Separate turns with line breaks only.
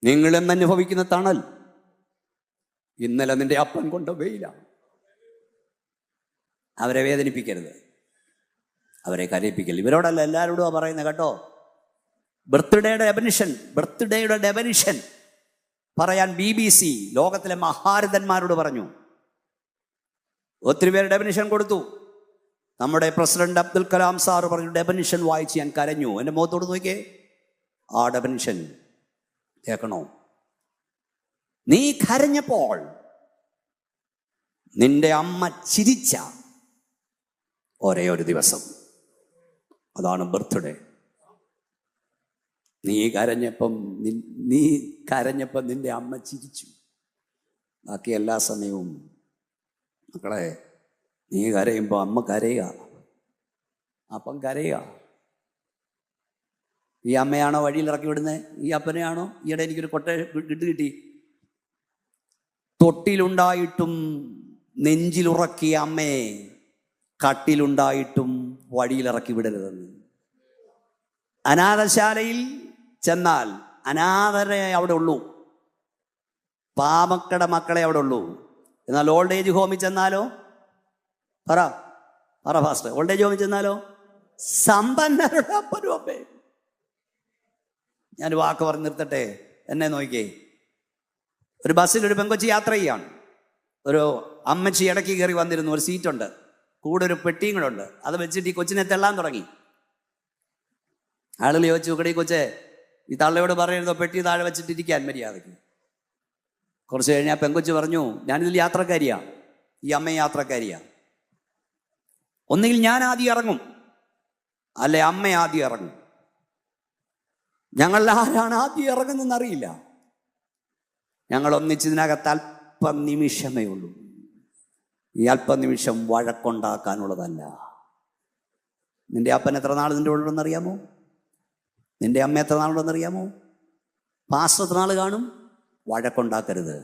നിങ്ങളെന്ന് അനുഭവിക്കുന്ന തണൽ ഇന്നലെ നിന്റെ അപ്പൻ കൊണ്ട വെയിലാണ്. അവരെ വേദനിപ്പിക്കരുത്, അവരെ കരയിപ്പിക്കരുത്. ഇവരോടല്ല, എല്ലാവരോടും പറയുന്നത് കേട്ടോ. ബർത്ത്ഡേയുടെ ഡെഫിനിഷൻ പറയാൻ BBC ലോകത്തിലെ മഹാരഥന്മാരോട് പറഞ്ഞു. ഒത്തിരി പേര് ഡെഫിനിഷൻ കൊടുത്തു. നമ്മുടെ പ്രസിഡന്റ് അബ്ദുൽ കലാം സാറ് പറഞ്ഞു, ഡെഫിനിഷൻ വായിച്ച് ഞാൻ കരഞ്ഞു. എൻ്റെ മുഖത്തോട് നോക്കിയേ, ആ ഡെഫിനിഷൻ കേൾക്കണോ? നീ കരഞ്ഞപ്പോൾ നിന്റെ അമ്മ ചിരിച്ച ഒരേ ഒരു ദിവസം, അതാണ് ബർത്ത്ഡേ. നീ കരഞ്ഞപ്പം നിന്റെ അമ്മ ചിരിച്ചു. ബാക്കി എല്ലാ സമയവും മക്കളെ, നീ കരയുമ്പോൾ അമ്മ കരയുക, അപ്പം കരയുക. ഈ അമ്മയാണോ വഴിയിൽ ഇറക്കി വിടുന്നത്? ഈ അപ്പനെയാണോ? ഈയിടെ എനിക്കൊരു കിട്ടി. തൊട്ടിലുണ്ടായിട്ടും നെഞ്ചിലുറക്കിയ അമ്മയെ കട്ടിലുണ്ടായിട്ടും വഴിയിലിറക്കി വിടരുതെന്ന്. അനാഥശാലയിൽ ചെന്നാൽ അനാഥരെ അവിടെ ഉള്ളൂ, പാമക്കട മക്കളെ അവിടെ ഉള്ളൂ. എന്നാൽ ഓൾഡ് ഏജ് ഹോമിൽ ചെന്നാലോ? പറ ഫാസ്റ്റ്. ഓൾഡ് ഏജ് ഹോമിൽ ചെന്നാലോ സമ്പന്നരുടെ അപ്പനും അമ്മയും. ഞാൻ വാക്ക് പറഞ്ഞ് നിർത്തട്ടെ, എന്നെ നോക്കിയേ. ഒരു ബസ്സിൽ ഒരു പെങ്കൊച്ചി യാത്ര ചെയ്യാണ്. ഒരു അമ്മച്ചി ഇടയ്ക്ക് കയറി വന്നിരുന്നു. ഒരു സീറ്റുണ്ട്, കൂടെ ഒരു പെട്ടിയും കൂടെ ഉണ്ട്. അത് വെച്ചിട്ട് ഈ കൊച്ചിനെ തെള്ളാൻ തുടങ്ങി. ആളുകൾ ചോദിച്ചു, ഇവിടെ ഈ കൊച്ചേ, ഈ തള്ളയോട് പറയരുതോ പെട്ടി താഴെ വെച്ചിട്ടിരിക്കാൻ മര്യാദയ്ക്ക്. കുറച്ച് കഴിഞ്ഞാൽ പെങ്കൊച്ച് പറഞ്ഞു, ഞാനിതിൽ യാത്രക്കാരിയാ, ഈ അമ്മ യാത്രക്കാരിയാ. ഒന്നുകിൽ ഞാൻ ആദ്യം ഇറങ്ങും, അല്ലെ അമ്മ ആദ്യം ഇറങ്ങും. ഞങ്ങൾ ആരാണ് ആദ്യം ഇറങ്ങുന്നതെന്ന് അറിയില്ല. ഞങ്ങൾ ഒന്നിച്ചതിനകത്ത് അല്പനിമിഷമേ ഉള്ളൂ. ഈ അല്പനിമിഷം വഴക്കുണ്ടാക്കാനുള്ളതല്ല. നിന്റെ അപ്പൻ എത്ര നാൾ നിന്റെ ഉള്ളതെന്നറിയാമോ? നിന്റെ അമ്മ എത്ര നാളുണ്ടെന്നറിയാമോ? പാസ്റ്റർ എത്ര നാൾ കാണും? വഴക്കുണ്ടാക്കരുത്.